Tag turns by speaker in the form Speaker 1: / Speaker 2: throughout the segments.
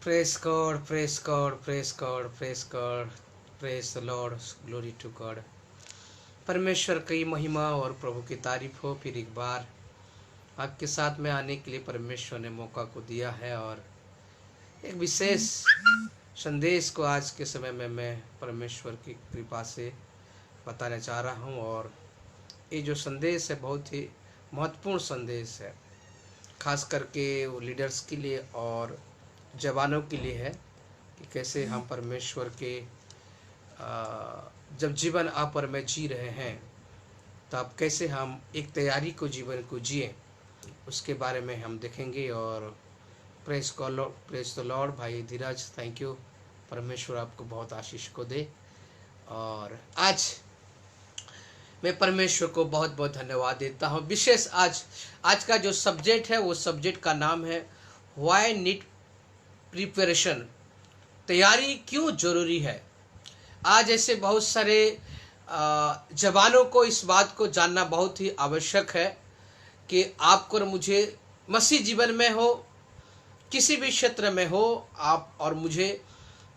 Speaker 1: Praise God, praise God, praise God, praise God, praise the Lord, glory to God। परमेश्वर की महिमा और प्रभु की तारीफ हो। फिर एक बार आपके साथ में आने के लिए परमेश्वर ने मौका को दिया है और एक विशेष संदेश को आज के समय में मैं परमेश्वर की कृपा से बताने चाह रहा हूँ। और ये जो संदेश है बहुत ही महत्वपूर्ण संदेश है, खास करके वो लीडर्स के लिए और जवानों के लिए है कि कैसे हम परमेश्वर के जब जीवन आप और मैं जी रहे हैं तब कैसे हम एक तैयारी को जीवन को जिए, उसके बारे में हम देखेंगे। और प्रेस द लॉर्ड। भाई धीरज, थैंक यू। परमेश्वर आपको बहुत आशीष को दे। और आज मैं परमेश्वर को बहुत बहुत धन्यवाद देता हूँ। विशेष आज का जो सब्जेक्ट है वो सब्जेक्ट का नाम है व्हाई नीड प्रिपरेशन, तैयारी क्यों जरूरी है। आज ऐसे बहुत सारे जवानों को इस बात को जानना बहुत ही आवश्यक है कि आपको और मुझे मसीह जीवन में हो, किसी भी क्षेत्र में हो, आप और मुझे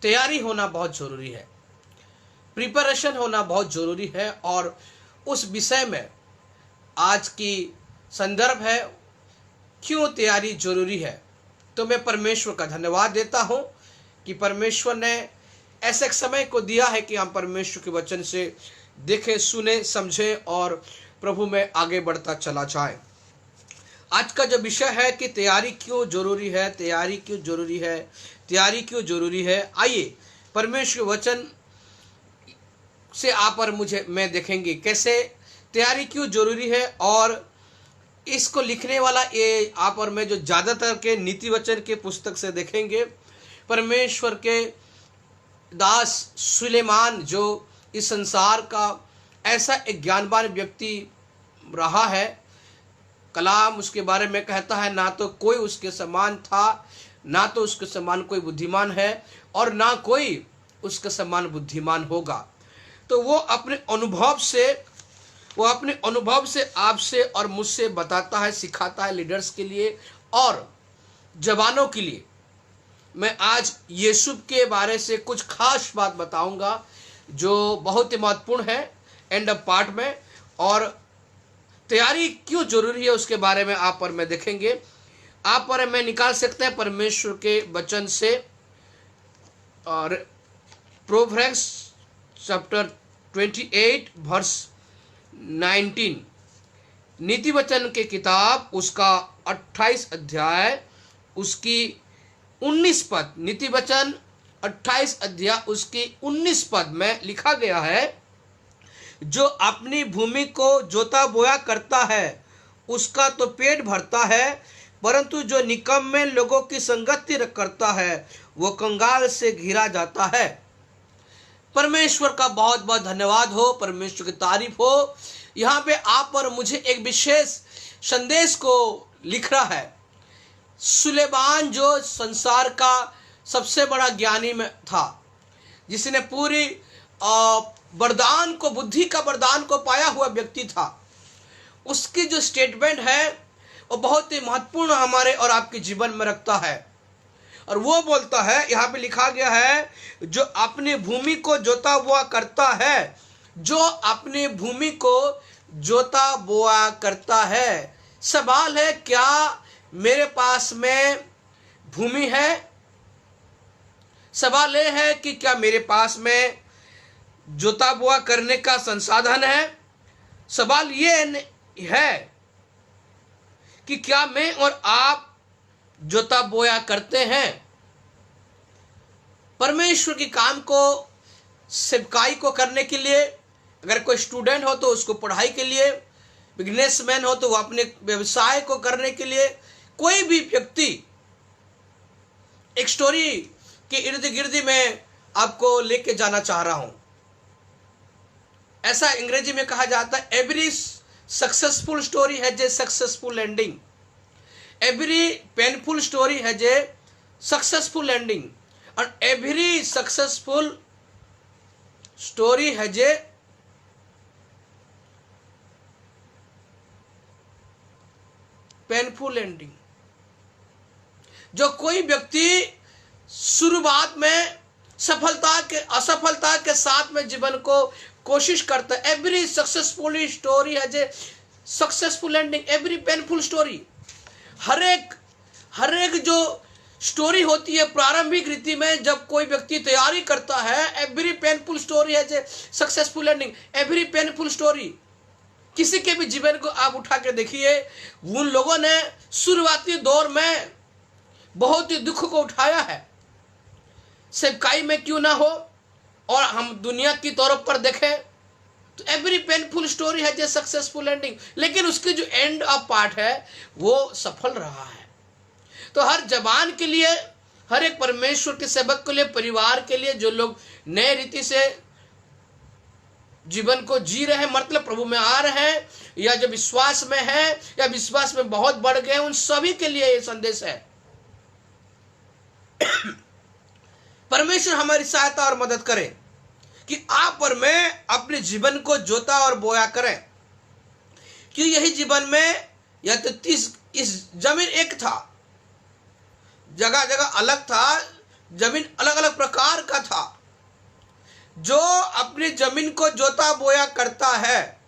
Speaker 1: तैयारी होना बहुत ज़रूरी है, प्रिपरेशन होना बहुत ज़रूरी है। और उस विषय में आज की संदर्भ है क्यों तैयारी जरूरी है। तो मैं परमेश्वर का धन्यवाद देता हूं कि परमेश्वर ने ऐसे एक समय को दिया है कि हम परमेश्वर के वचन से देखें, सुने, समझें और प्रभु में आगे बढ़ता चला जाए। आज का जो विषय है कि तैयारी क्यों जरूरी है, तैयारी क्यों जरूरी है, तैयारी क्यों जरूरी है। आइए परमेश्वर के वचन से आप और मुझे मैं देखेंगे कैसे तैयारी क्यों जरूरी है। और इसको लिखने वाला ये आप और मैं जो ज़्यादातर के नीति वचन के पुस्तक से देखेंगे, परमेश्वर के दास सुलेमान जो इस संसार का ऐसा एक ज्ञानवान व्यक्ति रहा है। कलाम उसके बारे में कहता है ना तो कोई उसके समान था, ना तो उसके समान कोई बुद्धिमान है और ना कोई उसके समान बुद्धिमान होगा। तो वो अपने अनुभव से आपसे और मुझसे बताता है, सिखाता है लीडर्स के लिए और जवानों के लिए। मैं आज यीशु के बारे से कुछ खास बात बताऊंगा जो बहुत ही महत्वपूर्ण है एंड ऑफ पार्ट में। और तैयारी क्यों जरूरी है उसके बारे में आप और मैं देखेंगे। आप और मैं निकाल सकते हैं परमेश्वर के वचन से। और प्रोवर्ब्स चैप्टर 28 वर्स 19, नीति वचन के किताब उसका 28 अध्याय उसकी 19 पद, नीति वचन 28 अध्याय उसकी 19 पद में लिखा गया है, जो अपनी भूमि को जोता बोया करता है उसका तो पेट भरता है, परंतु जो निकम्मे लोगों की संगति करता है वो कंगाल से घिरा जाता है। परमेश्वर का बहुत बहुत धन्यवाद हो, परमेश्वर की तारीफ हो। यहाँ पे आप और मुझे एक विशेष संदेश को लिख रहा है। सुलेमान जो संसार का सबसे बड़ा ज्ञानी में था, जिसने पूरी वरदान को, बुद्धि का वरदान को पाया हुआ व्यक्ति था, उसकी जो स्टेटमेंट है वो बहुत ही महत्वपूर्ण हमारे और आपके जीवन में रखता है। और वो बोलता है, यहाँ पे लिखा गया है, जो अपनी भूमि को जोता बोआ करता है, जो अपनी भूमि को जोता बोआ करता है। सवाल है, क्या मेरे पास में भूमि है? सवाल यह है कि क्या मेरे पास में जोता बोआ करने का संसाधन है? सवाल ये है कि क्या मैं और आप जोता बोया करते हैं? परमेश्वर के काम को, सेवकाई को करने के लिए, अगर कोई स्टूडेंट हो तो उसको पढ़ाई के लिए, बिजनेसमैन हो तो वो अपने व्यवसाय को करने के लिए, कोई भी व्यक्ति, एक स्टोरी के इर्द गिर्द में आपको लेके जाना चाह रहा हूं। ऐसा अंग्रेजी में कहा जाता है, every successful story has a successful ending, every painful story has a successful ending, और every successful story has a painful ending. जो कोई व्यक्ति शुरुआत में सफलता के असफलता के साथ में जीवन को कोशिश करता है। Every successful story has a successful ending, every painful story. हर एक जो स्टोरी होती है प्रारंभिक रीति में, जब कोई व्यक्ति तैयारी करता है, every painful story has a successful ending, every painful story. किसी के भी जीवन को आप उठा के देखिए, उन लोगों ने शुरुआती दौर में बहुत ही दुख को उठाया है, सेवकाई में क्यों ना हो। और हम दुनिया की तौर पर देखें तो एवरी पेनफुल स्टोरी है जैसे सक्सेसफुल एंडिंग, लेकिन उसकी जो एंड ऑफ पार्ट है वो सफल रहा है। तो हर जवान के लिए, हर एक परमेश्वर के सेवक के लिए, परिवार के लिए, जो लोग नए रीति से जीवन को जी रहे हैं, मतलब प्रभु में आ रहे हैं, या जो विश्वास में है या विश्वास में बहुत बढ़ गए, उन सभी के लिए ये संदेश है। परमेश्वर हमारी सहायता और मदद करे कि आप और मैं अपने जीवन को जोता और बोया करें, कि यही जीवन में या तो इस जमीन एक था, जगह जगह अलग था, जमीन अलग अलग प्रकार का था। जो अपनी जमीन को जोता बोया करता है,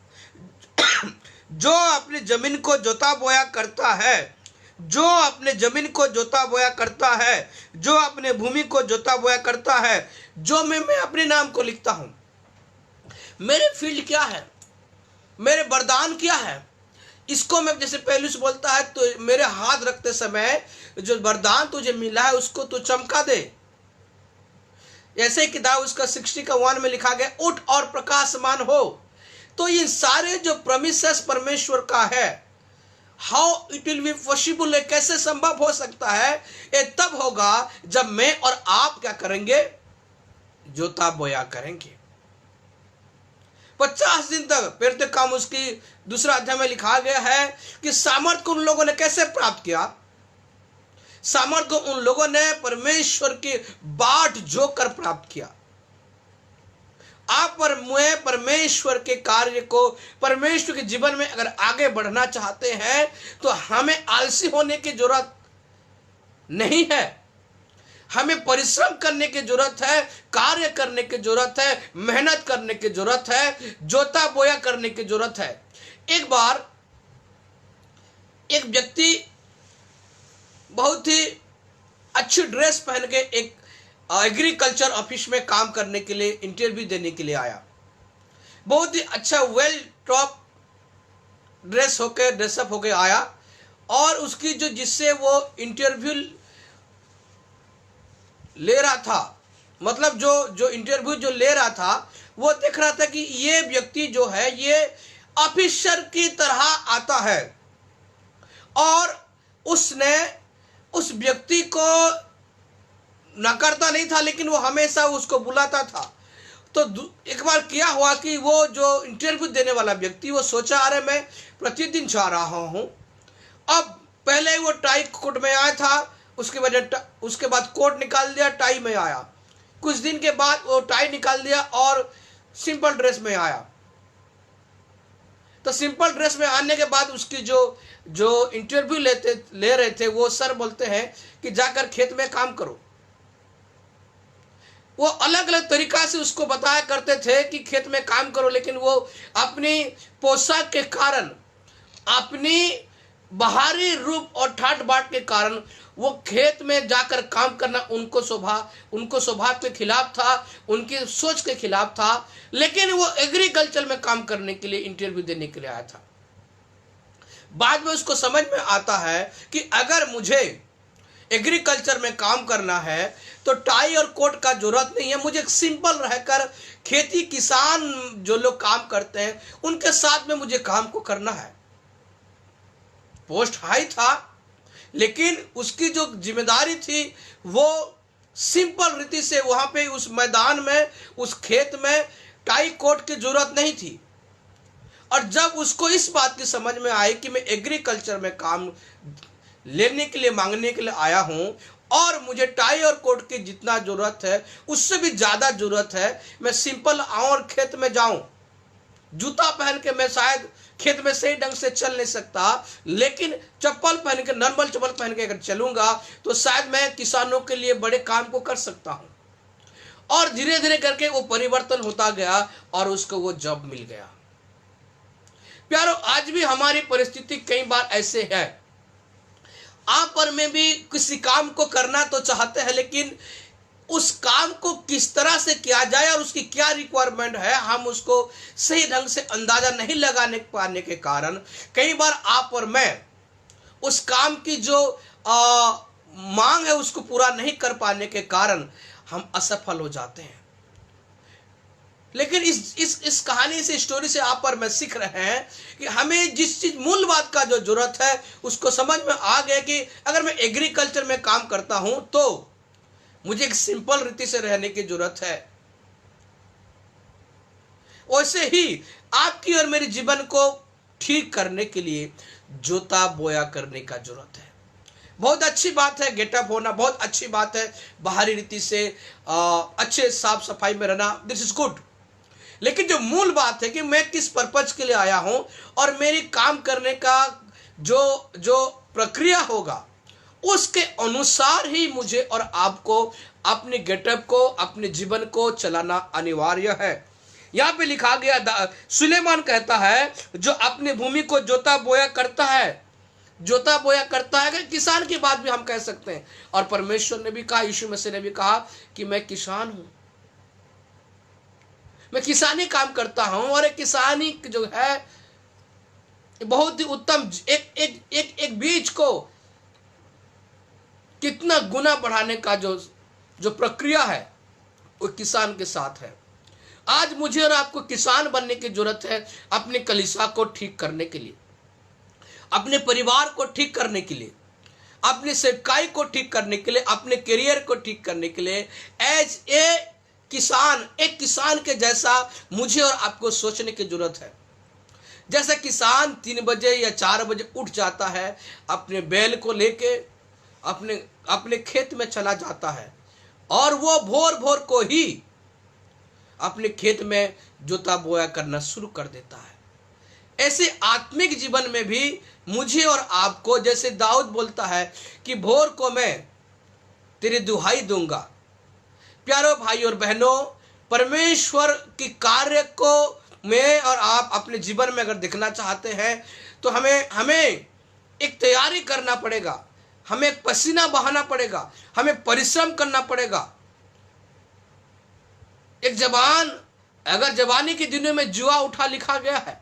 Speaker 1: जो अपनी जमीन को जोता बोया करता है, जो अपने जमीन को जोता बोया करता है, जो अपने भूमि को जोता बोया करता है, जो मैं अपने नाम को लिखता हूं। मेरे फील्ड क्या है, मेरे वरदान क्या है, इसको मैं जैसे पहलू से बोलता है, तो मेरे हाथ रखते समय जो वरदान तुझे मिला है उसको तू चमका दे। ऐसे कि दाऊद उसका 60:1 में लिखा गया, उठ और प्रकाशमान हो। तो ये सारे जो प्रॉमिसेस परमेश्वर का है, how it will be possible, कैसे संभव हो सकता है, ये तब होगा जब मैं और आप क्या करेंगे, जोता बोया करेंगे। 50 दिन तक फिर काम उसकी दूसरा अध्याय में लिखा गया है कि सामर्थ को उन लोगों ने कैसे प्राप्त किया। सामर्थ को उन लोगों ने परमेश्वर की बाट जोकर प्राप्त किया। आप और मैं परमेश्वर के कार्य को, परमेश्वर के जीवन में अगर आगे बढ़ना चाहते हैं तो हमें आलसी होने की जरूरत नहीं है, हमें परिश्रम करने की जरूरत है, कार्य करने की जरूरत है, मेहनत करने की जरूरत है, जोता बोया करने की जरूरत है। एक बार एक व्यक्ति बहुत ही अच्छी ड्रेस पहन के एक एग्रीकल्चर ऑफिस में काम करने के लिए, इंटरव्यू देने के लिए आया। बहुत ही अच्छा वेल टॉप ड्रेसअप होके आया, और उसकी जो जिससे वो इंटरव्यू ले रहा था, मतलब जो इंटरव्यू जो ले रहा था, वो देख रहा था कि ये व्यक्ति जो है ये ऑफिसर की तरह आता है, और उसने उस व्यक्ति को नकारता नहीं था, लेकिन वो हमेशा उसको बुलाता था। तो एक बार क्या हुआ कि वो जो इंटरव्यू देने वाला व्यक्ति, वो सोचा अरे मैं प्रतिदिन जा रहा हूं। अब पहले वो टाई कोट में आया था, उसके बाद कोट निकाल दिया, टाई में आया। कुछ दिन के बाद वो टाई निकाल दिया और सिंपल ड्रेस में आया। तो सिंपल ड्रेस में आने के बाद उसकी जो इंटरव्यू ले रहे थे, वो सर बोलते हैं कि जाकर खेत में काम करो। वो अलग अलग तरीका से उसको बताया करते थे कि खेत में काम करो, लेकिन वो अपनी पोशाक के कारण, अपनी बाहरी रूप और ठाट बाट के कारण वो खेत में जाकर काम करना उनको स्वभाव के खिलाफ था, उनकी सोच के खिलाफ था। लेकिन वो एग्रीकल्चर में काम करने के लिए, इंटरव्यू देने के लिए आया था। बाद में उसको समझ में आता है कि अगर मुझे एग्रीकल्चर में काम करना है तो टाई और कोट का जरूरत नहीं है, मुझे सिंपल रहकर खेती किसान जो लोग काम करते हैं उनके साथ में मुझे काम को करना है। पोस्ट हाई था, लेकिन उसकी जो जिम्मेदारी थी वो सिंपल रीति से, वहां पे उस मैदान में, उस खेत में टाई कोट की जरूरत नहीं थी। और जब उसको इस बात की समझ में आई कि मैं एग्रीकल्चर में काम लेने के लिए, मांगने के लिए आया हूं, और मुझे टाई और कोट की जितना जरूरत है उससे भी ज्यादा जरूरत है, मैं सिंपल आऊं और खेत में जाऊं, जूता पहन के मैं शायद खेत में सही ढंग से चल नहीं सकता, लेकिन चप्पल पहन के, नॉर्मल चप्पल पहन के अगर चलूंगा तो शायद मैं किसानों के लिए बड़े काम को कर सकता हूं। और धीरे धीरे करके वो परिवर्तन होता गया और उसको वो जॉब मिल गया। प्यारो, आज भी हमारी परिस्थिति कई बार ऐसे है, आप और मैं भी किसी काम को करना तो चाहते हैं, लेकिन उस काम को किस तरह से किया जाए और उसकी क्या रिक्वायरमेंट है, हम उसको सही ढंग से अंदाजा नहीं लगाने पाने के कारण कई बार आप और मैं उस काम की जो मांग है उसको पूरा नहीं कर पाने के कारण हम असफल हो जाते हैं। लेकिन इस कहानी से, स्टोरी से आप और मैं सीख रहे हैं कि हमें जिस चीज मूल बात का जो जरूरत है उसको समझ में आ गया कि अगर मैं एग्रीकल्चर में काम करता हूं तो मुझे एक सिंपल रीति से रहने की जरूरत है। वैसे ही आपकी और मेरे जीवन को ठीक करने के लिए जोता बोया करने का जरूरत है। बहुत अच्छी बात है गेटअप होना, बहुत अच्छी बात है बाहरी रीति से अच्छे साफ सफाई में रहना, दिस इज गुड। लेकिन जो मूल बात है कि मैं किस पर्पज के लिए आया हूं और मेरी काम करने का जो प्रक्रिया होगा उसके अनुसार ही मुझे और आपको अपने गेटअप को, अपने जीवन को चलाना अनिवार्य है। यहां पे लिखा गया, सुलेमान कहता है जो अपनी भूमि को जोता बोया करता है, जोता बोया करता है, किसान की बात भी हम कह सकते हैं। और परमेश्वर ने भी कहा, यीशु मसीह ने भी कहा कि मैं किसान हूं, मैं किसानी काम करता हूं। और एक किसानी जो है बहुत ही उत्तम, एक बीज को कितना गुना बढ़ाने का जो प्रक्रिया है वो किसान के साथ है। आज मुझे और आपको किसान बनने की जरूरत है, अपने कलीसिया को ठीक करने के लिए, अपने परिवार को ठीक करने के लिए, अपनी सेवकाई को ठीक करने के लिए, अपने करियर को ठीक करने के लिए। एज ए किसान, एक किसान के जैसा मुझे और आपको सोचने की जरूरत है। जैसे किसान 3 बजे या 4 बजे उठ जाता है, अपने बैल को लेके अपने खेत में चला जाता है और वो भोर भोर को ही अपने खेत में जोता बोया करना शुरू कर देता है। ऐसे आत्मिक जीवन में भी मुझे और आपको, जैसे दाऊद बोलता है कि भोर को मैं तेरी दुहाई दूंगा। प्यारो भाई और बहनों, परमेश्वर की कार्य को मैं और आप अपने जीवन में अगर देखना चाहते हैं तो हमें एक तैयारी करना पड़ेगा, हमें पसीना बहाना पड़ेगा, हमें परिश्रम करना पड़ेगा। एक जवान, अगर जवानी के दिनों में जुआ उठा लिखा गया है,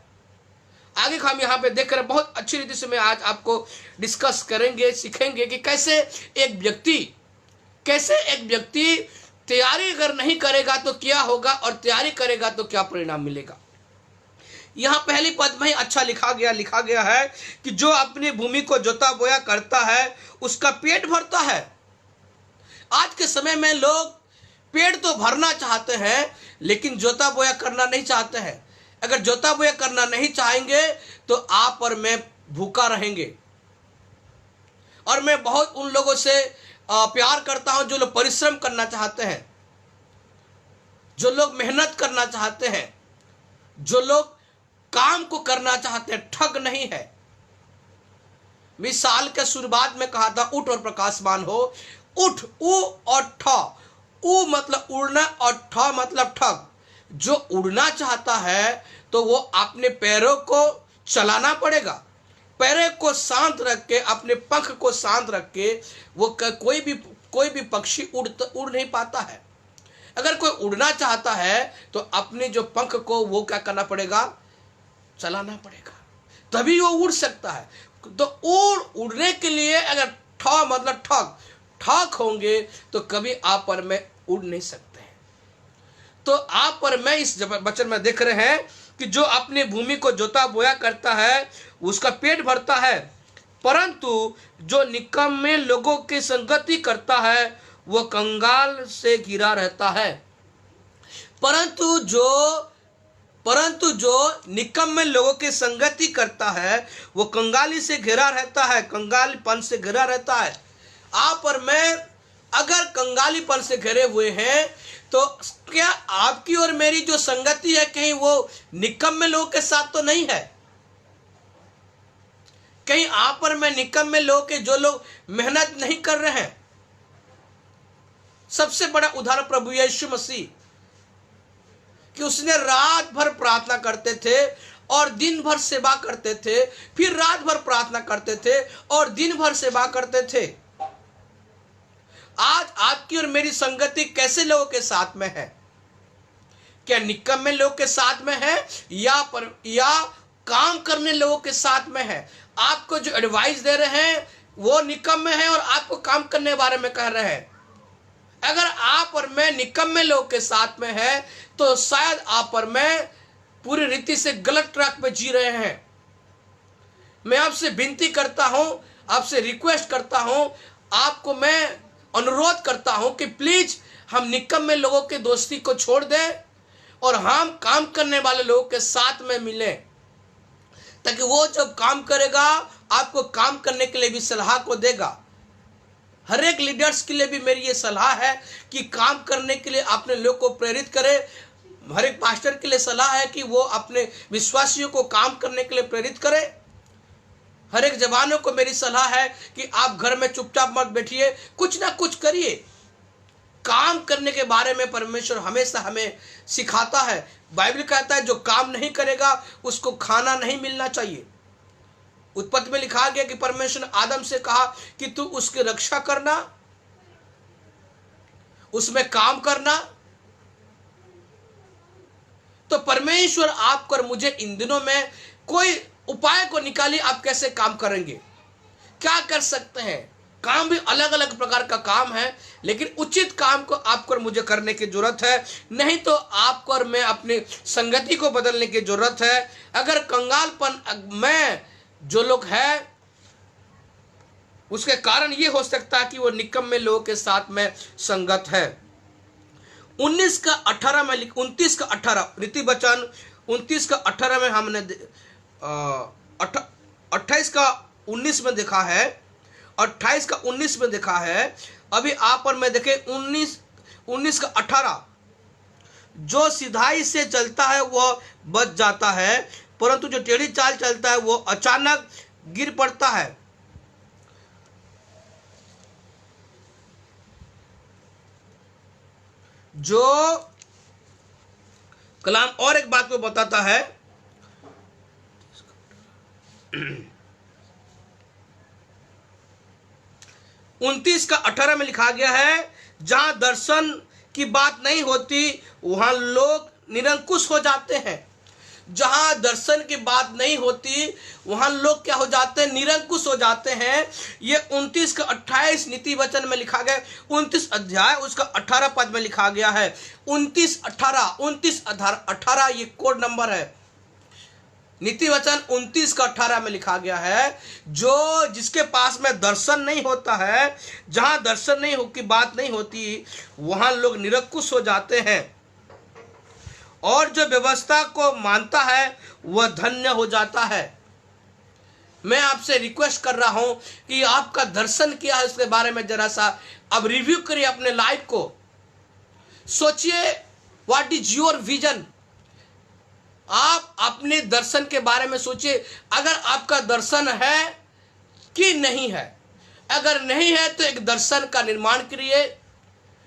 Speaker 1: आगे हम यहाँ पे देख रहे हैं, बहुत अच्छी रीति से मैं आज आपको डिस्कस करेंगे, सीखेंगे कि कैसे एक व्यक्ति तैयारी अगर नहीं करेगा तो क्या होगा और तैयारी करेगा तो क्या परिणाम मिलेगा। यहां पहली पद में ही अच्छा लिखा गया है कि जो अपनी भूमि को जोता बोया करता है उसका पेट भरता है। आज के समय में लोग पेट तो भरना चाहते हैं लेकिन जोता बोया करना नहीं चाहते हैं। अगर जोता बोया करना नहीं चाहेंगे तो आप और मैं भूखा रहेंगे। और मैं बहुत उन लोगों से प्यार करता हूं जो लोग परिश्रम करना चाहते हैं, जो लोग मेहनत करना चाहते हैं, जो लोग काम को करना चाहते हैं, ठग नहीं है। मैं साल के शुरुआत में कहा था उठ और प्रकाशमान हो। उठ, ऊ और ठ, ऊ मतलब उड़ना और ठ मतलब ठग। जो उड़ना चाहता है तो वो अपने पैरों को चलाना पड़ेगा, पैरों को शांत रख के, अपने पंख को शांत रख के वो कोई भी पक्षी उड़ नहीं पाता है। अगर कोई उड़ना चाहता है तो अपने जो पंख को वो क्या करना पड़ेगा, चलाना पड़ेगा, तभी वो उड़ सकता है। तो उड़ने के लिए अगर ठ मतलब ठग होंगे तो कभी आप और मैं उड़ नहीं सकते हैं। तो आप और मैं इस वचन में देख रहे हैं कि जो अपनी भूमि को जोता बोया करता है उसका पेट भरता है, परंतु जो निकम्मे लोगों की संगति करता है वो कंगाल से घिरा रहता है। परंतु जो निकम्मे लोगों की संगति करता है वो कंगाली से घिरा रहता है, कंगालपन से घिरा रहता है। आप और मैं अगर कंगालीपन से घिरे हुए हैं तो क्या आपकी और मेरी जो संगति है कहीं वो निकम्मे लोगों के साथ तो नहीं है? कहीं आप और मैं निकम्मे लोग के जो लोग मेहनत नहीं कर रहे हैं? सबसे बड़ा उदाहरण प्रभु यीशु मसीह कि उसने रात भर प्रार्थना करते थे और दिन भर सेवा करते थे, फिर रात भर प्रार्थना करते थे और दिन भर सेवा करते थे। आज आपकी और मेरी संगति कैसे लोगों के साथ में है? क्या निकम्मे लोगों के साथ में है या काम करने लोगों के साथ में है? आपको जो एडवाइस दे रहे हैं वो निकम्मे हैं और आपको काम करने के बारे में कह रहे हैं। अगर आप और मैं निकम्मे लोगों के साथ में है तो शायद आप और मैं पूरी रीति से गलत ट्रैक पे जी रहे हैं। मैं आपसे विनती करता हूं, आपसे रिक्वेस्ट करता हूं, आपको मैं अनुरोध करता हूं कि प्लीज हम निकम्मे लोगों के दोस्ती को छोड़ दें और हम काम करने वाले लोगों के साथ में मिलें, ताकि वो जब काम करेगा आपको काम करने के लिए भी सलाह को देगा। हर एक लीडर्स के लिए भी मेरी ये सलाह है कि काम करने के लिए अपने लोग को प्रेरित करे। हर एक पास्टर के लिए सलाह है कि वो अपने विश्वासियों को काम करने के लिए प्रेरित करे। हर एक जवानों को मेरी सलाह है कि आप घर में चुपचाप मत बैठिए, कुछ ना कुछ करिए। काम करने के बारे में परमेश्वर हमेशा हमें सिखाता है। बाइबल कहता है जो काम नहीं करेगा उसको खाना नहीं मिलना चाहिए। उत्पत्ति में लिखा गया कि परमेश्वर ने आदम से कहा कि तू उसकी रक्षा करना, उसमें काम करना। तो परमेश्वर आपको और मुझे इन दिनों में कोई उपाय को निकालिए, आप कैसे काम करेंगे, क्या कर सकते हैं। काम भी अलग अलग प्रकार का काम है, लेकिन उचित काम को आपको और मुझे करने की जरूरत है। नहीं तो आपको और मैं अपनी संगति को बदलने की जरूरत है। अगर कंगालपन में जो लोग हैं उसके कारण ये हो सकता है कि वो निकम्मे लोगों के साथ में संगत है। 19 का 18 में 29 का 18 रीति वचन 29 का 18 में हमने 28 का 19 में देखा है, 28 का 19 में देखा है। अभी आप और मैं देखें 19 का 18, जो सिधाई से चलता है वह बच जाता है, परंतु जो टेढ़ी चाल चलता है वो अचानक गिर पड़ता है। जो कलाम और एक बात को बताता है, 29 का 18 में लिखा गया है, जहां दर्शन की बात नहीं होती वहां लोग निरंकुश हो जाते हैं। जहां दर्शन की बात नहीं होती वहां लोग क्या हो जाते हैं, निरंकुश हो जाते हैं। ये 29 का 28 नीति वचन में लिखा गया, 29 अध्याय उसका 18 पद में लिखा गया है। 29:18 ये कोड नंबर है। नीति वचन 29 का 18 में लिखा गया है, जो जिसके पास में दर्शन नहीं होता है, जहां दर्शन नहीं हो की बात नहीं होती वहां लोग निरंकुश हो जाते हैं, और जो व्यवस्था को मानता है वह धन्य हो जाता है। मैं आपसे रिक्वेस्ट कर रहा हूं कि आपका दर्शन क्या है उसके बारे में जरा सा अब रिव्यू करिए अपने लाइफ को। सोचिए व्हाट इज योर विजन। आप अपने दर्शन के बारे में सोचिए, अगर आपका दर्शन है कि नहीं है। अगर नहीं है तो एक दर्शन का निर्माण करिए,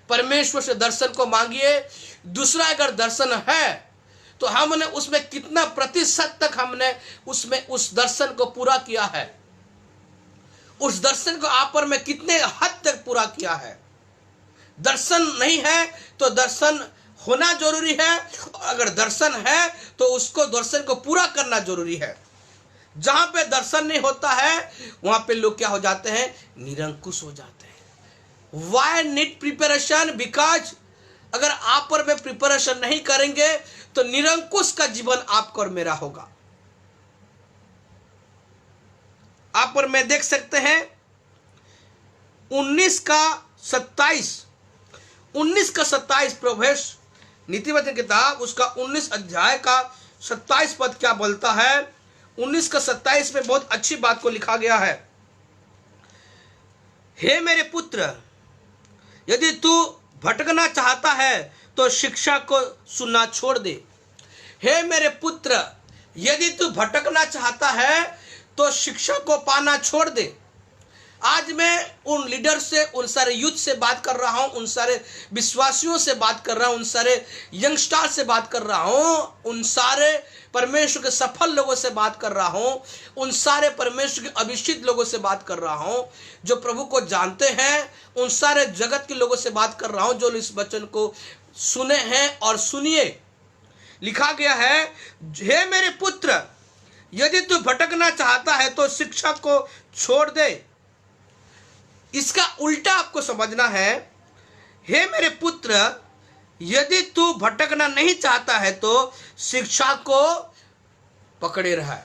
Speaker 1: परमेश्वर से दर्शन को मांगिए। दूसरा, अगर दर्शन है तो हमने उसमें कितना प्रतिशत तक हमने उसमें उस दर्शन को पूरा किया है, उस दर्शन को आप पर में कितने हद तक पूरा किया है। दर्शन नहीं है तो दर्शन होना जरूरी है, अगर दर्शन है तो उसको दर्शन को पूरा करना जरूरी है। जहां पे दर्शन नहीं होता है वहां पे लोग क्या हो जाते हैं, निरंकुश हो जाते हैं। Y need preparation? बिकॉज अगर आप और में प्रिपरेशन नहीं करेंगे तो निरंकुश का जीवन आपको और मेरा होगा। आप और मैं देख सकते हैं 19 का 27 प्रवेश नीति वचन किताब उसका 19 अध्याय का 27 पद क्या बोलता है। 19 का 27 में बहुत अच्छी बात को लिखा गया है। हे मेरे पुत्र, यदि तू भटकना चाहता है तो शिक्षा को सुनना छोड़ दे। हे मेरे पुत्र, यदि तू भटकना चाहता है तो शिक्षा को पाना छोड़ दे। आज मैं उन लीडर से, उन सारे यूथ से बात कर रहा हूं, उन सारे विश्वासियों से बात कर रहा हूं, उन सारे यंगस्टर से बात कर रहा हूं, उन सारे परमेश्वर के सफल लोगों से बात कर रहा हूं, उन सारे परमेश्वर के अभिषिक्त लोगों से बात कर रहा हूं जो प्रभु को जानते हैं, उन सारे जगत के लोगों से बात कर रहा हूं जो इस वचन को सुने हैं और सुनिए। लिखा गया है, हे मेरे पुत्र, यदि तू भटकना चाहता है तो शिक्षा को छोड़ दे। इसका उल्टा आपको समझना है, हे मेरे पुत्र, यदि तू भटकना नहीं चाहता है तो शिक्षा को पकड़े रहा।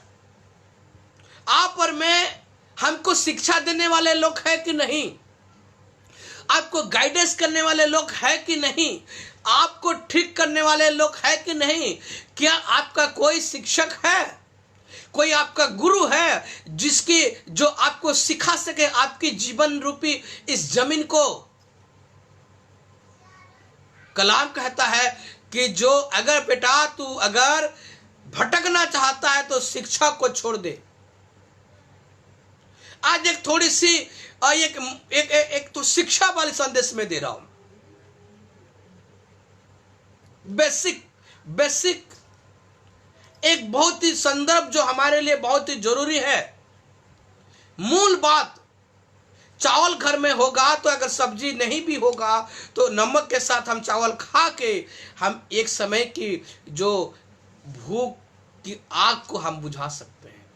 Speaker 1: आप और मैं, हमको शिक्षा देने वाले लोग हैं कि नहीं? आपको गाइडेंस करने वाले लोग हैं कि नहीं? आपको ठीक करने वाले लोग हैं कि नहीं? क्या आपका कोई शिक्षक है? कोई आपका गुरु है जो आपको सिखा सके आपकी जीवन रूपी इस जमीन को? कलाम कहता है कि जो अगर बेटा तू अगर भटकना चाहता है तो शिक्षा को छोड़ दे। आज एक थोड़ी सी एक तो शिक्षा वाले संदेश में दे रहा हूं। बेसिक एक बहुत ही संदर्भ जो हमारे लिए बहुत ही जरूरी है। मूल बात, चावल घर में होगा तो अगर सब्जी नहीं भी होगा तो नमक के साथ हम चावल खा के हम एक समय की जो भूख की आग को हम बुझा सकते हैं।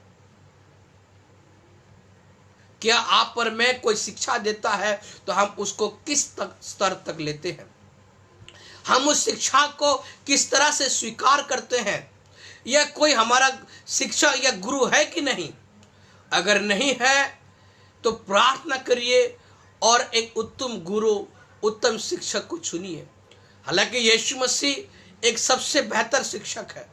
Speaker 1: क्या आप पर मैं कोई शिक्षा देता है तो हम उसको किस स्तर तक लेते हैं? हम उस शिक्षा को किस तरह से स्वीकार करते हैं? यह कोई हमारा शिक्षा या गुरु है कि नहीं? अगर नहीं है तो प्रार्थना करिए और एक उत्तम गुरु, उत्तम शिक्षक को चुनिए। हालांकि यीशु मसीह एक सबसे बेहतर शिक्षक है,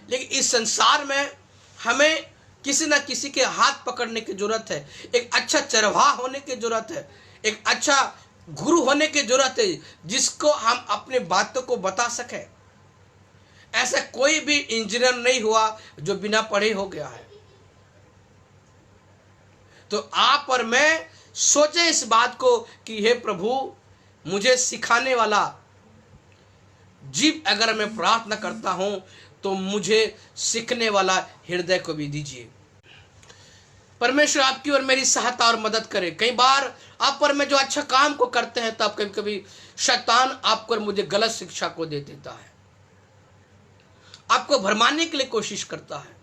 Speaker 1: लेकिन इस संसार में हमें किसी ना किसी के हाथ पकड़ने की जरूरत है। एक अच्छा चरवाहा होने की जरूरत है, एक अच्छा गुरु होने की जरूरत है जिसको हम अपने बातों को बता सके। ऐसा कोई भी इंजीनियर नहीं हुआ जो बिना पढ़े हो गया है। तो आप और मैं सोचे इस बात को कि हे प्रभु, मुझे सिखाने वाला जीव अगर मैं प्रार्थना करता हूं तो मुझे सीखने वाला हृदय को भी दीजिए। परमेश्वर आपकी और मेरी सहायता और मदद करे। कई बार आप पर मैं जो अच्छा काम को करते हैं तब कभी कभी शैतान आपको और मुझे गलत शिक्षा को दे देता है, आपको भरमाने के लिए कोशिश करता है।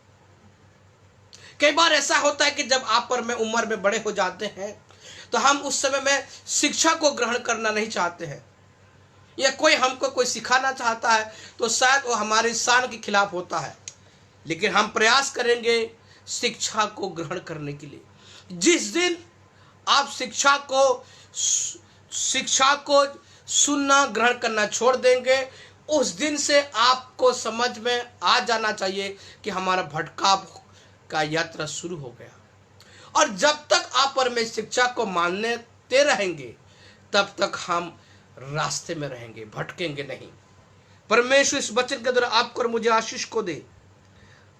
Speaker 1: कई बार ऐसा होता है कि जब आप और मैं उम्र में बड़े हो जाते हैं तो हम उस समय में शिक्षा को ग्रहण करना नहीं चाहते हैं, या कोई हमको कोई सिखाना चाहता है तो शायद वो हमारे शान के खिलाफ होता है, लेकिन हम प्रयास करेंगे शिक्षा को ग्रहण करने के लिए। जिस दिन आप शिक्षा को सुनना ग्रहण करना छोड़ देंगे, उस दिन से आपको समझ में आ जाना चाहिए कि हमारा भटकाव का यात्रा शुरू हो गया। और जब तक आप और मैं शिक्षा को मानते रहेंगे तब तक हम रास्ते में रहेंगे, भटकेंगे नहीं। परमेश्वर इस वचन के द्वारा आपको और मुझे आशीष को दे।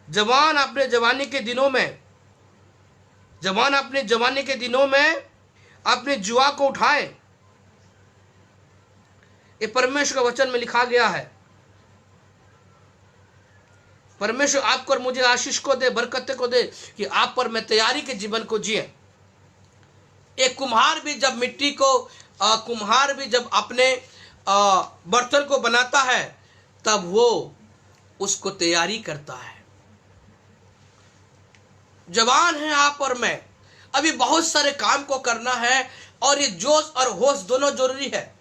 Speaker 1: जवान अपने जवानी के दिनों में अपने जुआ को उठाए। ये परमेश्वर का वचन में लिखा गया है। परमेश्वर आपको और मुझे आशीष को दे, बरकत को दे कि आप पर मैं तैयारी के जीवन को जिए। एक कुम्हार भी जब अपने बर्तन को बनाता है तब वो उसको तैयारी करता है। जवान है आप और मैं, अभी बहुत सारे काम को करना है और ये जोश और होश दोनों जरूरी है।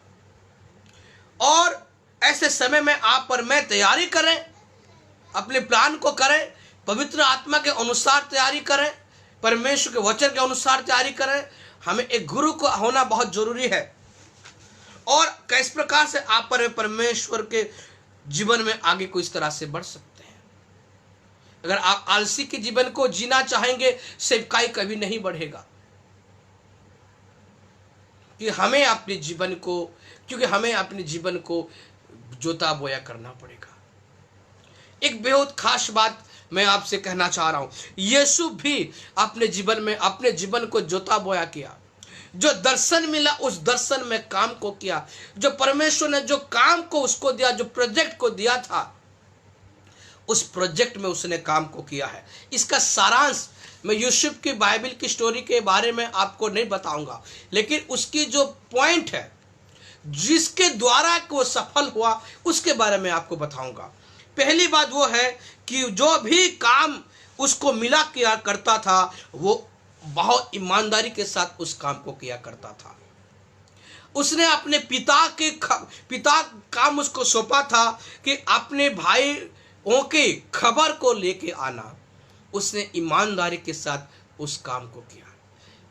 Speaker 1: और ऐसे समय में आप और मैं तैयारी करें, अपने प्लान को करें, पवित्र आत्मा के अनुसार तैयारी करें, परमेश्वर के वचन के अनुसार तैयारी करें। हमें एक गुरु को होना बहुत जरूरी है। और किस प्रकार से आप पर परमेश्वर के जीवन में आगे को इस तरह से बढ़ सकते हैं। अगर आप आलसी के जीवन को जीना चाहेंगे, सेवकाई कभी नहीं बढ़ेगा। कि हमें अपने जीवन को, क्योंकि हमें अपने जीवन को जोता बोया करना पड़ेगा। एक बेहद खास बात मैं आपसे कहना चाह रहा हूं, यीशु भी अपने जीवन में अपने जीवन को जोता बोया किया। जो दर्शन मिला उस दर्शन में काम को किया। जो परमेश्वर ने जो काम को उसको दिया, जो प्रोजेक्ट को दिया था, उस प्रोजेक्ट में उसने काम को किया है। इसका सारांश मैं यूसुफ की बाइबल की स्टोरी के बारे में आपको नहीं बताऊंगा, लेकिन उसकी जो पॉइंट है जिसके द्वारा वो सफल हुआ उसके बारे में आपको बताऊंगा। पहली बात वो है कि जो भी काम उसको मिला किया करता था वो बहुत ईमानदारी के साथ उस काम को किया करता था। उसने अपने पिता काम उसको सौंपा था कि अपने भाइयों की खबर को लेके आना। उसने ईमानदारी के साथ उस काम को किया।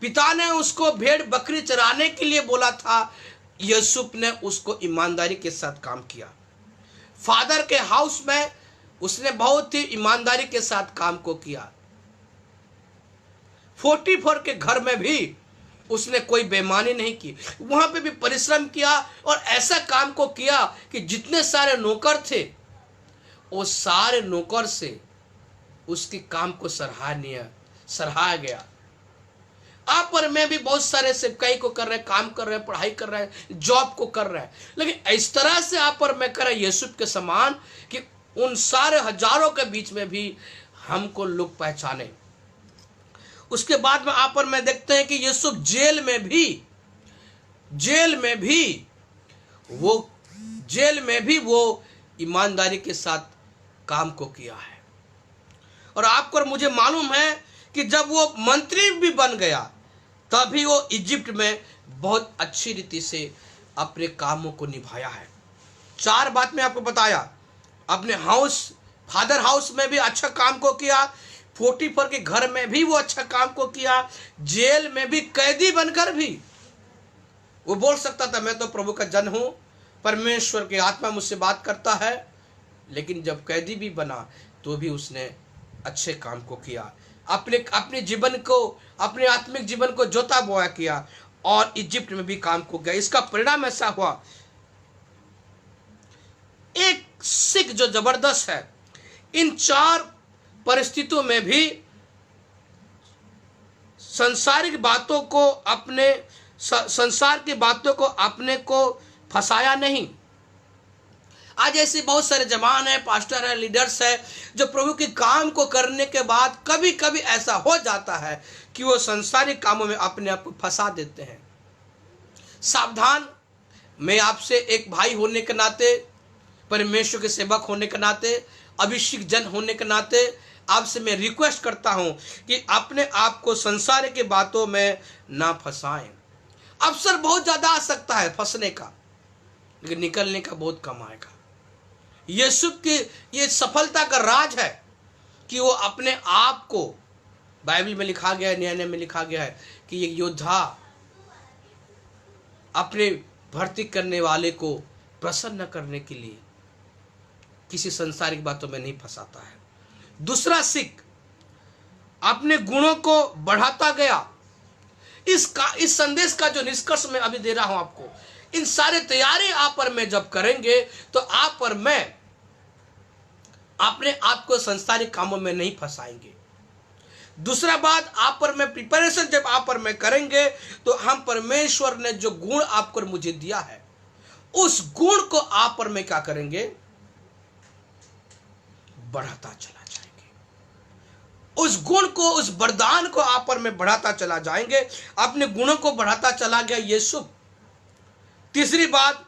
Speaker 1: पिता ने उसको भेड़ बकरी चराने के लिए बोला था, यूसुफ ने उसको ईमानदारी के साथ काम किया। फादर के हाउस में उसने बहुत ही ईमानदारी के साथ काम को किया। 44 के घर में भी उसने कोई बेईमानी नहीं की, वहां पे भी परिश्रम किया और ऐसा काम को किया कि जितने सारे नौकर थे वो सारे नौकर से उसके काम को सराहा गया। आप और मैं भी बहुत सारे सेवकाई को कर रहे हैं, काम कर रहे हैं, पढ़ाई कर रहे हैं, जॉब को कर रहे हैं, लेकिन इस तरह से आप और मैं कर रहे हैं यूसुफ के समान कि उन सारे हजारों के बीच में भी हमको लोग पहचाने। उसके बाद में आप और मैं देखते हैं कि यूसुफ जेल में भी वो ईमानदारी के साथ काम को किया है। और आपको और मुझे मालूम है कि जब वो मंत्री भी बन गया तभी वो इजिप्ट में बहुत अच्छी रीति से अपने कामों को निभाया है। 4 बात मैं आपको बताया। अपने फादर हाउस में भी अच्छा काम को किया, 44 के घर में भी वो अच्छा काम को किया, जेल में भी कैदी बनकर भी वो बोल सकता था मैं तो प्रभु का जन हूं, परमेश्वर की आत्मा मुझसे बात करता है। लेकिन जब कैदी भी बना तो भी उसने अच्छे काम को किया, अपने जीवन को, अपने आत्मिक जीवन को जोता बोया किया और इजिप्ट में भी काम को गया। इसका परिणाम ऐसा हुआ, एक सीख जो जबरदस्त है, इन 4 परिस्थितियों में भी सांसारिक बातों को संसार की बातों को अपने को फंसाया नहीं। आज ऐसे बहुत सारे जवान है, पास्टर है, लीडर्स है जो प्रभु के काम को करने के बाद कभी कभी ऐसा हो जाता है कि वो संसारिक कामों में अपने आप को फंसा देते हैं। सावधान। मैं आपसे एक भाई होने के नाते, परमेश्वर के सेवक होने के नाते, अभिषिक्त जन होने के नाते आपसे मैं रिक्वेस्ट करता हूं कि अपने आप को संसार की बातों में ना फंसाएं। अवसर बहुत ज्यादा आ सकता है फंसने का, लेकिन निकलने का बहुत कम आएगा। यूसुफ की ये सफलता का राज है कि वो अपने आप को, बाइबल में लिखा गया है, न्याय में लिखा गया है कि ये योद्धा अपने भर्ती करने वाले को प्रसन्न करने के लिए किसी संसारिक बातों में नहीं फंसाता है। दूसरा सीख, अपने गुणों को बढ़ाता गया। इस संदेश का जो निष्कर्ष मैं अभी दे रहा हूं आपको, इन सारे तैयारी आप और मैं जब करेंगे तो आप और मैं अपने आप को संसारिक कामों में नहीं फंसाएंगे। दूसरा बात, आप और मैं प्रिपरेशन जब आप और मैं करेंगे तो हम परमेश्वर ने जो गुण आपको मुझे दिया है उस गुण को आप और मैं क्या करेंगे, बढ़ाता चला जाएंगे। उस गुण को, उस वरदान को आप और मैं बढ़ाता चला जाएंगे। अपने गुणों को बढ़ाता चला गया यूसुफ। तीसरी बात,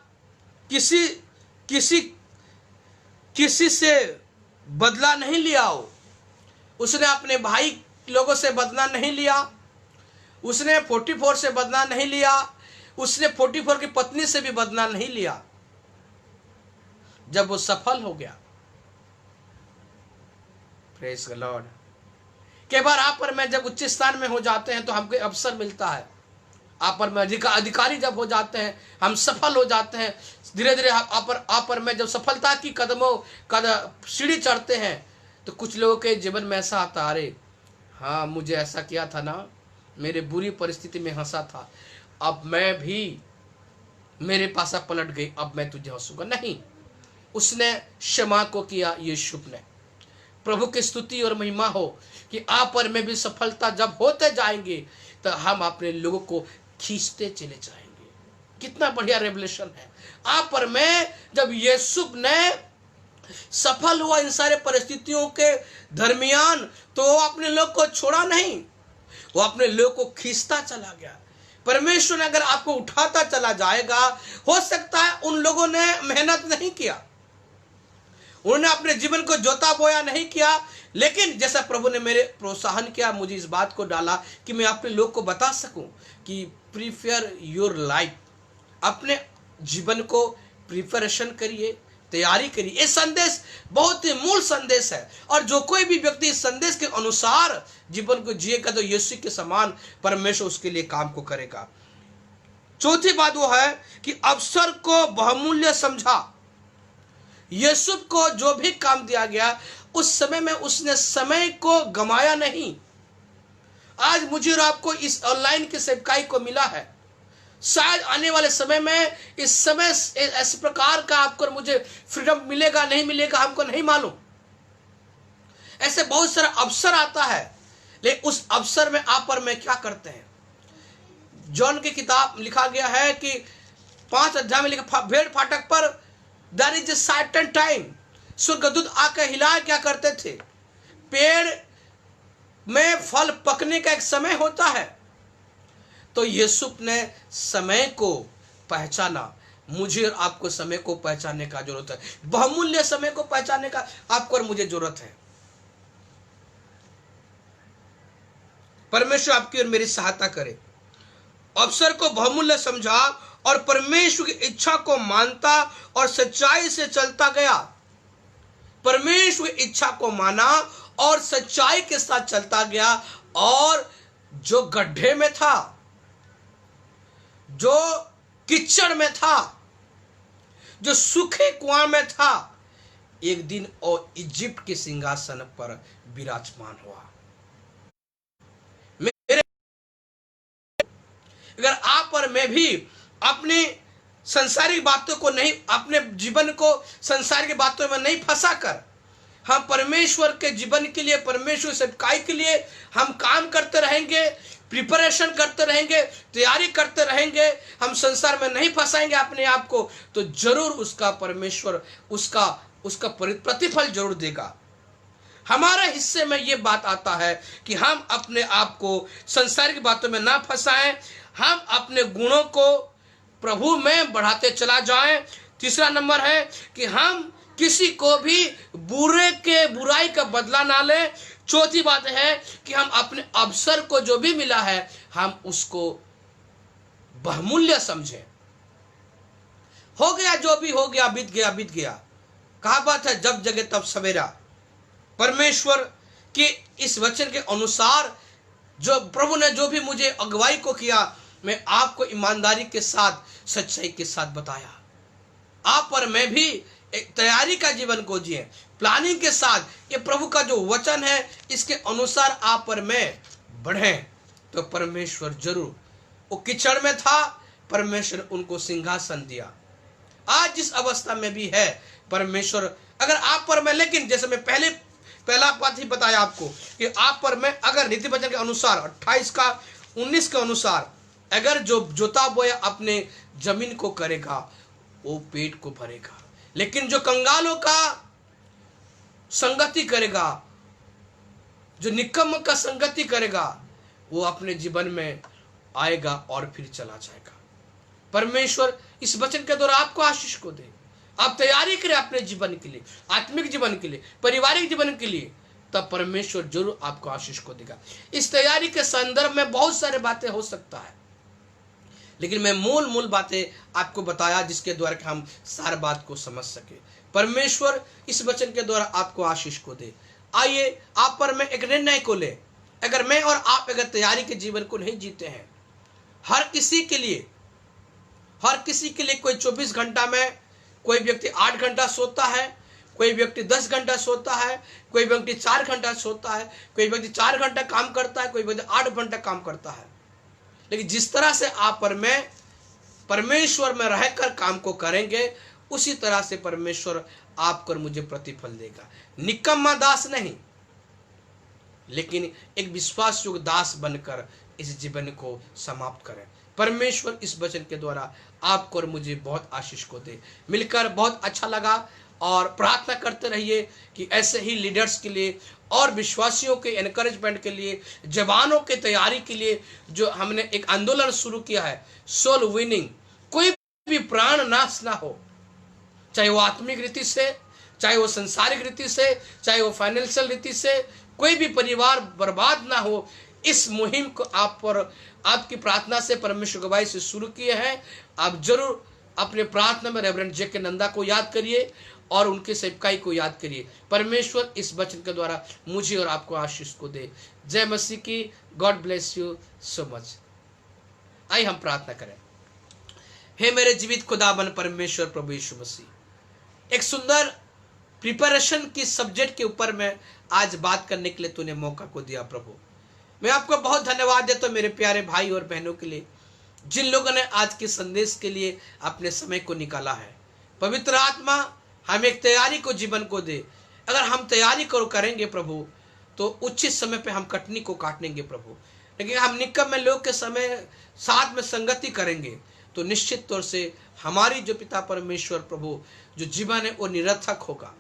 Speaker 1: किसी से बदला नहीं लिया हो। उसने अपने भाई लोगों से बदला नहीं लिया, उसने 44 से बदला नहीं लिया, उसने 44 की पत्नी से भी बदला नहीं लिया। जब वो सफल हो गया, प्रेज द लॉर्ड। कई बार आप और मैं जब उच्च स्थान में हो जाते हैं तो हमको अवसर मिलता है, आप और मैं अधिकारी जब हो जाते हैं, हम सफल हो जाते हैं, धीरे धीरे आप और मैं जब सफलता की सीढ़ी चढ़ते हैं तो कुछ लोगों के जीवन में ऐसा आता, अरे हाँ मुझे ऐसा किया था ना, मेरे बुरी परिस्थिति में हंसा था। अब मैं भी, मेरे पास पलट गई, अब मैं तुझे हंसूंगा नहीं। उसने क्षमा को किया यीशु ने। प्रभु की स्तुति और महिमा हो कि आप और मैं भी सफलता जब होते जाएंगे तो हम अपने लोगों को खींचते चले जाएंगे। कितना बढ़िया रेवलेशन है। आप और मैं जब यीशु ने सफल हुआ इन सारे परिस्थितियों के दरमियान, तो वो अपने लोग को छोड़ा नहीं, वो अपने लोग को खींचता चला गया। परमेश्वर ने अगर आपको उठाता चला जाएगा, हो सकता है उन लोगों ने मेहनत नहीं किया, उन्होंने अपने जीवन को जोता बोया नहीं किया, लेकिन जैसा प्रभु ने मेरे प्रोत्साहन किया, मुझे इस बात को डाला कि मैं अपने लोग को बता सकूं कि प्रिपेयर योर लाइफ, अपने जीवन को प्रिपरेशन करिए, तैयारी करिए। ये संदेश बहुत ही मूल संदेश है, और जो कोई भी व्यक्ति इस संदेश के अनुसार जीवन को जिएगा तो यीशु के समान परमेश्वर उसके लिए काम को करेगा। चौथी बात वो है कि अवसर को बहुमूल्य समझा। यीशु को जो भी काम दिया गया उस समय में उसने समय को गमाया नहीं। आज मुझे और आपको इस ऑनलाइन की सेवकाई को मिला है, शायद आने वाले समय में इस समय इस प्रकार का आपको मुझे फ्रीडम मिलेगा नहीं मिलेगा हमको नहीं मालूम। ऐसे बहुत सारा अवसर आता है, लेकिन उस अवसर में आप और मैं क्या करते हैं। जॉन की किताब लिखा गया है कि 5 अध्याय में लिखा, भेड़ फाटक पर there is a certain time. स्वर्गदूत आकर हिलाए क्या करते थे, पेड़ में फल पकने का एक समय होता है। तो यीशु ने समय को पहचाना। मुझे और आपको समय को पहचानने का जरूरत है, बहुमूल्य समय को पहचानने का आपको और मुझे जरूरत है। परमेश्वर आपकी और मेरी सहायता करे। अवसर को बहुमूल्य समझा और परमेश्वर की इच्छा को मानता और सच्चाई से चलता गया। परमेश्वर की इच्छा को माना और सच्चाई के साथ चलता गया, और जो गड्ढे में था, जो कीचड़ में था, जो सूखे कुआं में था, एक दिन और इजिप्ट के सिंहासन पर विराजमान हुआ। अगर आप और मैं भी अपनी संसारिक बातों को नहीं, अपने जीवन को संसारिक बातों में नहीं फंसा कर हम परमेश्वर के जीवन के लिए, परमेश्वर सेवकाई के लिए हम काम करते रहेंगे, प्रिपरेशन करते रहेंगे, तैयारी करते रहेंगे, हम संसार में नहीं फंसाएंगे अपने आप को, तो जरूर उसका परमेश्वर उसका प्रतिफल जरूर देगा। हमारे हिस्से में ये बात आता है कि हम अपने आप को संसारिक बातों में ना फंसाएं, हम अपने गुणों को प्रभु में बढ़ाते चला जाएं। तीसरा नंबर है कि हम किसी को भी बुरे के बुराई का बदला ना लें। चौथी बात है कि हम अपने अवसर को जो भी मिला है हम उसको बहुमूल्य समझें। हो गया जो भी हो गया, बीत गया बीत गया। कहा बात है, जब जगे तब सवेरा। परमेश्वर के इस वचन के अनुसार जो प्रभु ने जो भी मुझे अगुवाई को किया, मैं आपको ईमानदारी के साथ, सच्चाई के साथ बताया। आप और मैं भी एक तैयारी का जीवन को जिए, प्लानिंग के साथ। ये प्रभु का जो वचन है इसके अनुसार आप और मैं बढ़ें, तो परमेश्वर जरूर, वो कीचड़ में था, परमेश्वर उनको सिंहासन दिया। आज जिस अवस्था में भी है परमेश्वर, अगर आप पर मैं, लेकिन जैसे मैं पहला बात ही बताया आपको कि आप पर मैं अगर नीति वचन के अनुसार 28 का 19 के अनुसार अगर जो जोता बोया अपने जमीन को करेगा वो पेट को भरेगा, लेकिन जो कंगालों का संगति करेगा, जो निकम्म का संगति करेगा, वो अपने जीवन में आएगा और फिर चला जाएगा। परमेश्वर इस वचन के द्वारा आपको आशीष को दे। आप तैयारी करें अपने जीवन के लिए, आत्मिक जीवन के लिए, पारिवारिक जीवन के लिए, तब परमेश्वर जरूर आपको आशीष को देगा। इस तैयारी के संदर्भ में बहुत सारे बातें हो सकता है, लेकिन मैं मूल बातें आपको बताया जिसके द्वारा हम सारी बात को समझ सके। परमेश्वर इस वचन के द्वारा आपको आशीष को दे। आइए आप पर मैं एक निर्णय को ले। अगर मैं और आप अगर तैयारी के जीवन को नहीं जीते हैं, हर किसी के लिए कोई 24 घंटा में, कोई व्यक्ति 8 घंटा सोता है, कोई व्यक्ति 10 घंटा सोता है, कोई व्यक्ति 4 घंटा सोता है, कोई व्यक्ति 4 घंटा काम करता है, कोई व्यक्ति 8 घंटा काम करता है। लेकिन जिस तरह से आप परमेश्वर में रहकर काम को करेंगे, उसी तरह से परमेश्वर आपको और मुझे प्रतिफल देगा। निकम्मा दास नहीं, लेकिन एक विश्वास योग्य दास बनकर इस जीवन को समाप्त करें। परमेश्वर इस वचन के द्वारा आपको और मुझे बहुत आशीष को दे। मिलकर बहुत अच्छा लगा, और प्रार्थना करते रहिए कि ऐसे ही लीडर्स के लिए और विश्वासियों के एनकरेजमेंट के लिए, जवानों के तैयारी के लिए जो हमने एक आंदोलन शुरू किया है, सोल विनिंग, कोई भी प्राण नाश ना हो, चाहे वो आत्मिक रीति से, चाहे वो संसारिक रीति से, चाहे वो फाइनेंशियल रीति से, कोई भी परिवार बर्बाद ना हो। इस मुहिम को आप पर आपकी प्रार्थना से, परमेश्वर गवाही से शुरू किए हैं। आप जरूर अपने प्रार्थना में रेवरेंड जे के नंदा को याद करिए और उनके सेवकाई को याद करिए। परमेश्वर इस वचन के द्वारा मुझे और आपको आशीष को दे। जय मसीह की। God bless you so much. आइए हम प्रार्थना करें। हे मेरे जीवित खुदाबंद परमेश्वर प्रभु यीशु मसीह, एक सुंदर प्रिपरेशन की सब्जेक्ट के ऊपर में आज बात करने के लिए तूने मौका को दिया प्रभु। मैं आपको बहुत धन्यवाद देता हूं मेरे प्यारे भाई और बहनों के लिए, जिन लोगों ने आज के संदेश के लिए अपने समय को निकाला है। पवित्र आत्मा हम एक तैयारी को जीवन को दे। अगर हम तैयारी करेंगे प्रभु, तो उचित समय पे हम कटनी को काटेंगे प्रभु। लेकिन हम निकम्मे लोग के समय साथ में संगति करेंगे, तो निश्चित तौर से हमारी जो पिता परमेश्वर प्रभु जो जीवन है वो निरर्थक होगा।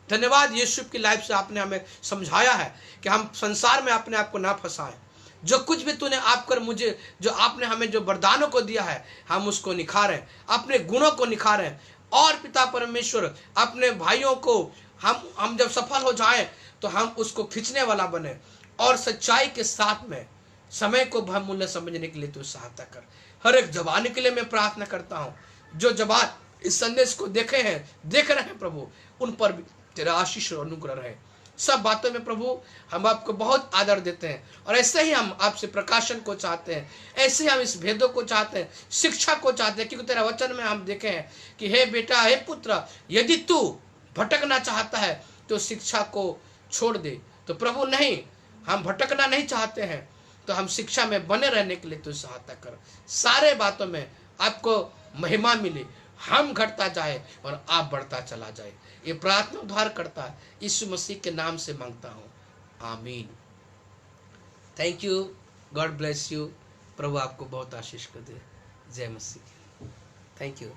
Speaker 1: धन्यवाद यीशु की लाइफ से आपने हमें समझाया है कि हम संसार में अपने आप को ना फंसाएं। जो कुछ भी तूने आप कर मुझे, जो आपने हमें जो वरदानों को दिया है, हम उसको निखारें, अपने गुणों को निखारें। और पिता परमेश्वर अपने भाइयों को हम जब सफल हो जाएं तो हम उसको खींचने वाला बने, और सच्चाई के साथ में समय को बहुमूल्य समझने के लिए तू सहायता कर। हर एक जवान के लिए मैं प्रार्थना करता हूँ, जो जवान इस संदेश को देख रहे हैं प्रभु, उन पर भी तेरा आशीष और अनुग्रह रहे। सब बातों में प्रभु हम आपको बहुत आदर देते हैं, और ऐसे ही हम आपसे प्रकाशन को चाहते हैं, ऐसे ही हम इस भेदों को चाहते हैं, शिक्षा को चाहते हैं। क्योंकि तेरा वचन में हम देखे हैं कि हे बेटा, हे पुत्र, यदि तू भटकना चाहता है तो शिक्षा को छोड़ दे। तो प्रभु नहीं, हम भटकना नहीं चाहते हैं, तो हम शिक्षा में बने रहने के लिए तू सहायता कर। सारे बातों में आपको महिमा मिले, हम घटता जाए और आप बढ़ता चला जाए। ये प्रार्थना उद्धार करता है यीशु मसीह के नाम से मांगता हूँ, आमीन। Thank you. God bless you. प्रभु आपको बहुत आशीष को दे। जय मसीह। Thank you.